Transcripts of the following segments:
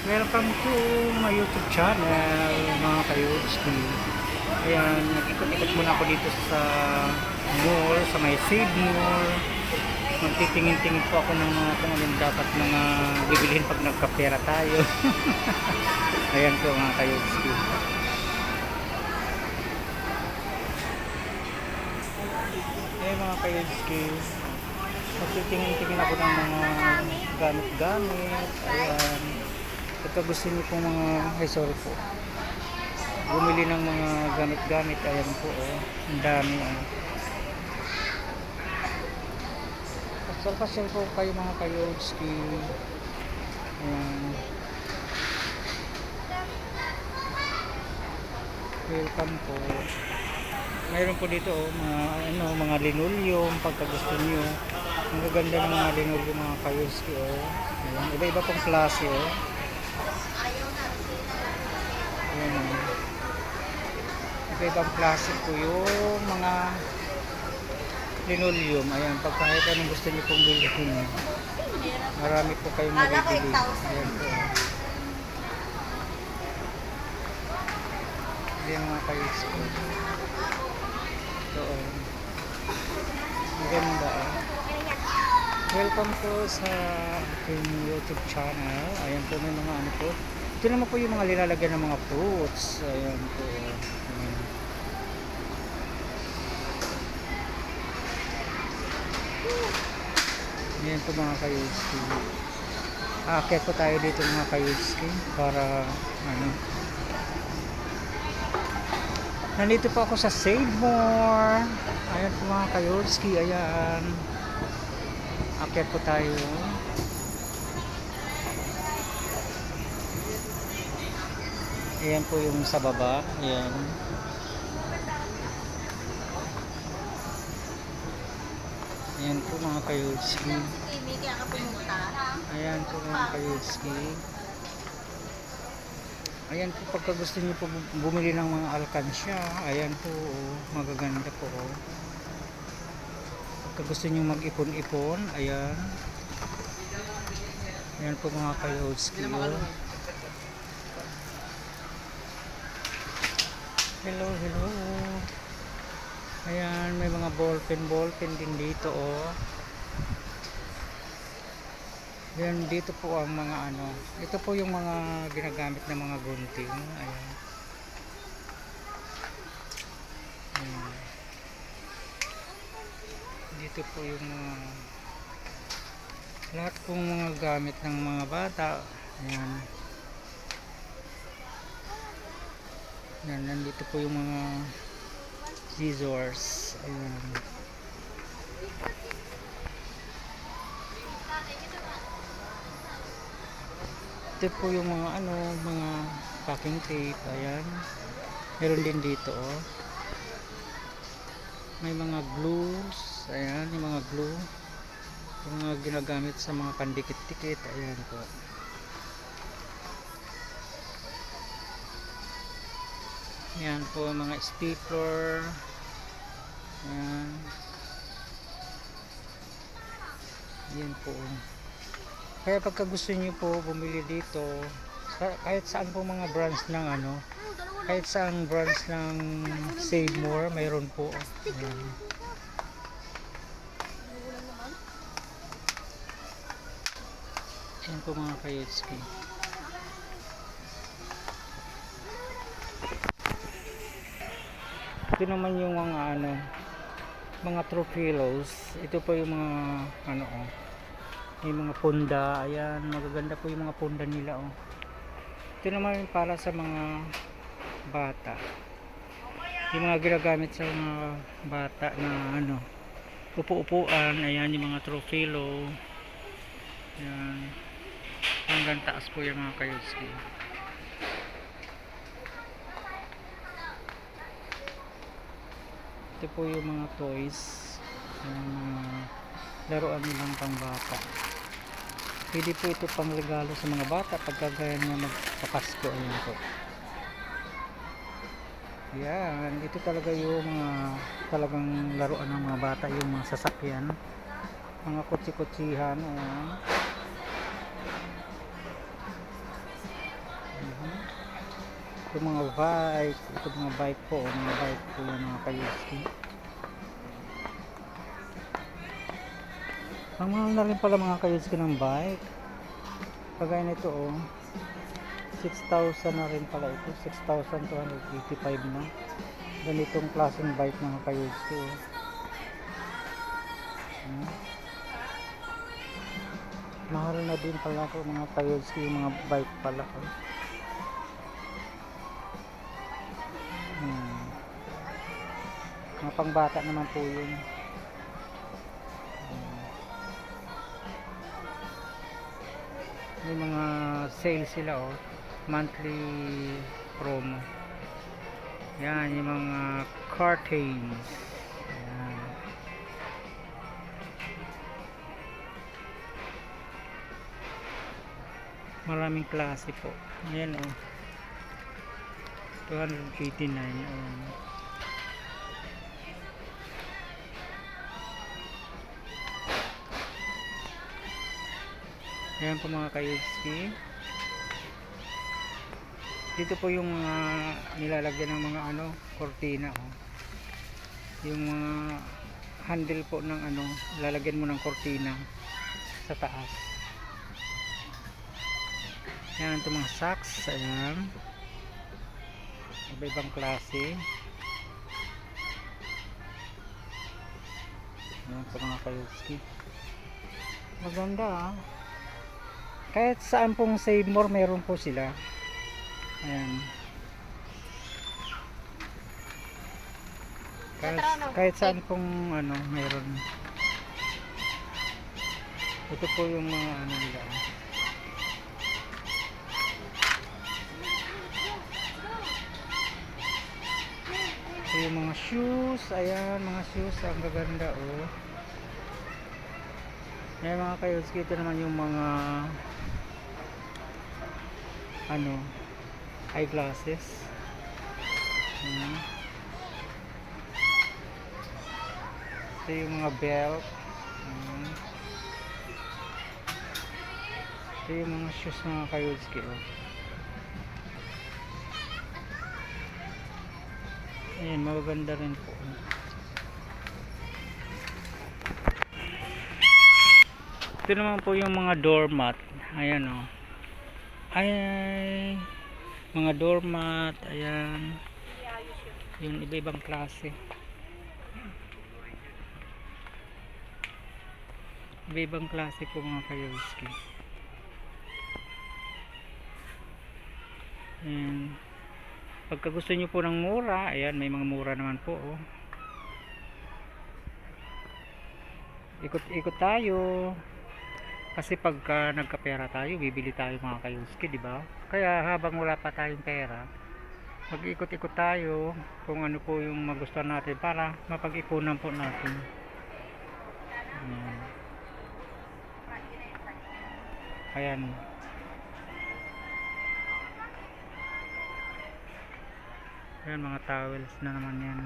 Welcome to my YouTube channel, mga kayudski. Ayan, nag-ikot-ikot muna ako dito sa mall, sa may Save Mall. Magtitingin-tingin po ako ng mga kung anong dapat mga bibilihin pag nagkapera tayo. Ayan po mga kayudski. Ayan mga kayudski. Magtitingin-tingin ako ng mga gamit-gamit. Ayan. Pagka gusto niyo pong mga sorry po, bumili ng mga gamit-gamit, ayan po, oh, ang dami. Pasyal-pasyal po kayo mga kayodski. Ayan. Welcome po. Mayroon po dito, oh, mga linoleum pagka gusto niyo. Ang gaganda ng mga linoleum mga kayodski, oh. Ayan. Iba-iba pong klase, oh. Ayan, iba-ibang klase po yung mga linoleum. Ayan, pag kahit anong gusto niyo pong bilhin, marami po kayong mabibili. Ayan po. Ayan mga kayos po. Ito, maganda. Welcome po sa aking YouTube channel. Ayan po, may mga ano po. Ito naman po yung mga nilalagyan ng mga fruits. Ayan po. Ayan. Ayan po mga kayudski. Aakyat po tayo dito mga kayudski para ano. Nandito po ako sa Save More. Ayan po mga kayudski. Ayan. Aakyat po tayo. Ayan po yung sa baba. Ayan. Ayan po mga kayudski. Ayan po mga kayudski. Ayan po pagka gusto niyo po bumili ng mga alkansya. Ayan po, oh, magaganda po. Oh. Pagka gusto niyo mag-ipon-ipon. Ayan. Ayan po mga kayudski. Oh. Hello, hello. Ayan, may mga ballpen din dito, oh. Ayan, dito po ang mga ano. Ito po yung mga ginagamit ng mga gunting. Ayan. Ayan. Dito po yung mga lahat pong mga gamit ng mga bata. Ayan. Yan, nandito po yung mga scissors. Ayan. Ito po yung mga ano, mga packing tape. Ayan. Meron din dito, oh. May mga glues. Ayan, yung mga glue. Yung mga ginagamit sa mga pandikit-tikit. Ayan po. Yan po mga stapler. Yan. Yan po. Kaya pagka gusto niyo po bumili dito, kahit saan po mga branch ng ano, kahit saan branch ng Save More, mayroon po. Yan. Yan po mga kayetski. Ito naman yung mga ano, mga trophilos. Ito po yung mga ano, oh. May mga punda. Ayan, magaganda po yung mga punda nila, oh. Ito naman para sa mga bata. Yung mga ginagamit sa mga bata na ano, upo-upuan. Ayan yung mga trophilo. Ayan. Hanggang taas po yung mga kayuski. Ito po yung mga toys, yung mga laruan nilang pang bata. Pwede po ito pang regalo sa mga bata pagkagaya na magpapasko. Ayan po. Ayan, ito talaga yung mga talagang laruan ng mga bata, yung mga sasakyan, mga kutsi-kutsihan. Ayan. Ito mga bike. Ito mga bike po. Mga bike po yan mga kayuski. Ang mahal na rin pala mga kayuski ng bike. Kagaya nito oh. 6,000 na rin pala ito. 6,285 na. Ganitong klaseng bike mga kayuski oh. Mahal na din pala po mga kayuski yung mga bike pala oh. Mga pangbata naman po yun. May mga sale sila oh, monthly promo. Yan yung mga curtains. Yan. Maraming klase po. Yan oh, 289 oh. Ayan po mga kayuski. Dito po yung nilalagyan ng mga ano, kortina oh. Yung mga handle po ng ano, lalagyan mo ng kortina sa taas. Ayan ito mga socks. Ayan. Iba-ibang klase. Ayan po mga kayuski. Maganda ah. Kahit saan pong Save More meron po sila. Ayan. Kahit saan pong ano meron. Ito po yung mga ano nila. Ito yung mga shoes. Ayan mga shoes. Ang gaganda oh. Ayan mga kayuski. Ito naman yung mga ano, eyeglasses. Ito yung mga belt. Ito yung mga shoes mga kayuski oh. Ayan, magaganda rin po. Ito naman po yung mga doormat. Ayan oh. Ay, mga doormat. Ayan, yung iba-ibang klase, iba-ibang klase po mga kayuski. Ayan, pagka gusto nyo po ng mura, ayan, may mga mura naman po oh. Ikot-ikot tayo. Kasi pagka nagkapera tayo, bibili tayo mga kayuski, di ba? Kaya habang wala pa tayong pera, mag-ikot-ikot tayo kung ano po yung magustuhan natin para mapag-ipunan po natin. Ayan. Ayan mga towels na naman yan.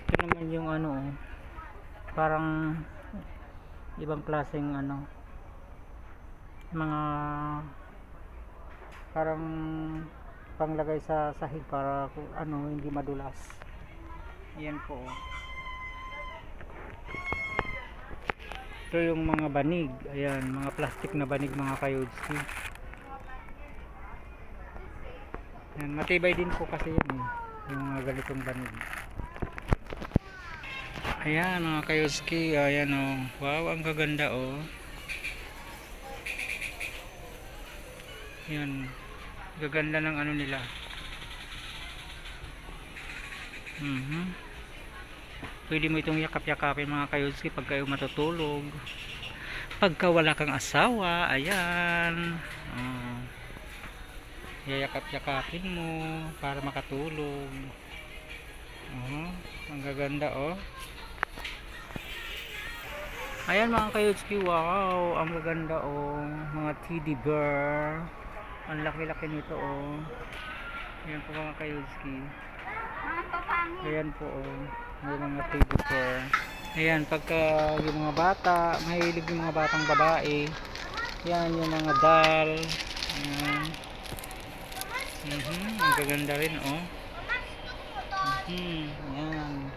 Ito naman yung ano, parang ibang klaseng ano, mga parang panglagay sa sahig para ano, hindi madulas. Yan po. Ito yung mga banig. Ayan, mga plastic na banig mga kayudski. Ayan, matibay din po kasi yan eh, yung mga ganitong banig. Ayan mga kayuski, ayan oh. Wow, ang gaganda oh. Ayan, gaganda ng ano nila. Pwede mo itong yakap-yakapin mga kayuski pag kayo matutulog. Pagka wala kang asawa, ayan. Yayakap-yakapin mo para makatulog. Ang gaganda oh. Ayan mga kayuski, wow, ang gaganda oh, mga teddy bear. Ang laki-laki nito oh. Ayan po mga kayuski. Ayan po oh, may mga teddy bear. Ayan, pagka yung mga bata, mahilig yung mga batang babae. Yan, yung mga doll. Ayan. Ang gaganda rin, oh. Ayan.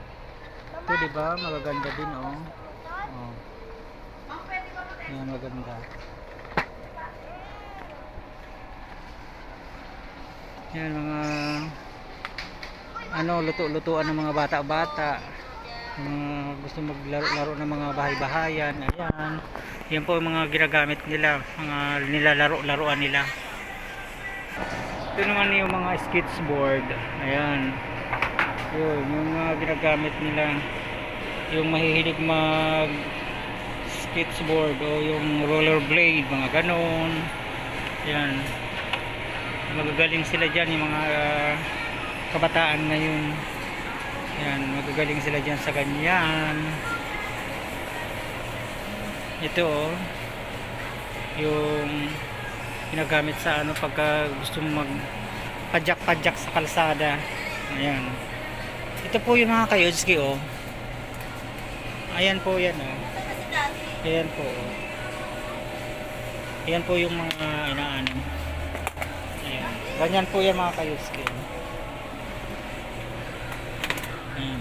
Ito, diba? Magaganda din, oh. Oh. Ayan, maganda. Yan, mga luto-lutuan ng mga bata-bata. Gusto maglaro-laro ng mga bahay-bahayan. Ayan. Yan po yung mga ginagamit nila, mga nilalaro-laruan nila. Ito naman yung mga skateboard. Ayan. Yun, yung mga ginagamit nila. Yung mahihilig mag skateboard o yung rollerblade, mga ganon. Ayan. Magagaling sila dyan, yung mga kabataan ngayon. Ayan, magagaling sila dyan sa ganyan. Ito, oh, yung ginagamit sa ano pagka gusto mong magpadyak-padyak sa kalsada. Ayan. Ito po yung mga kayotski, oh. Ayan po yan, oh. Ayan po, oh. Ayan po yung mga inaano. Ayan. Ganyan po yan mga kayotski. Ayan.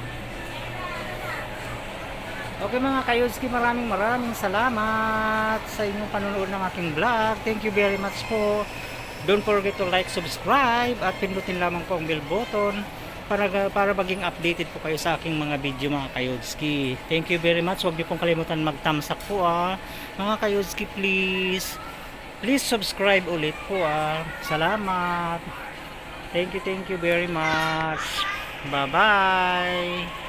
Okay mga kayotski, maraming salamat sa inyong panonood ng aking vlog. Thank you very much po. Don't forget to like, subscribe at pindutin lamang po ang bell button para maging updated po kayo sa aking mga video mga kayotski. Thank you very much. Huwag niyo pong kalimutan mag-thumbs up po mga kayotski, please subscribe ulit po Salamat. Thank you very much. Bye bye.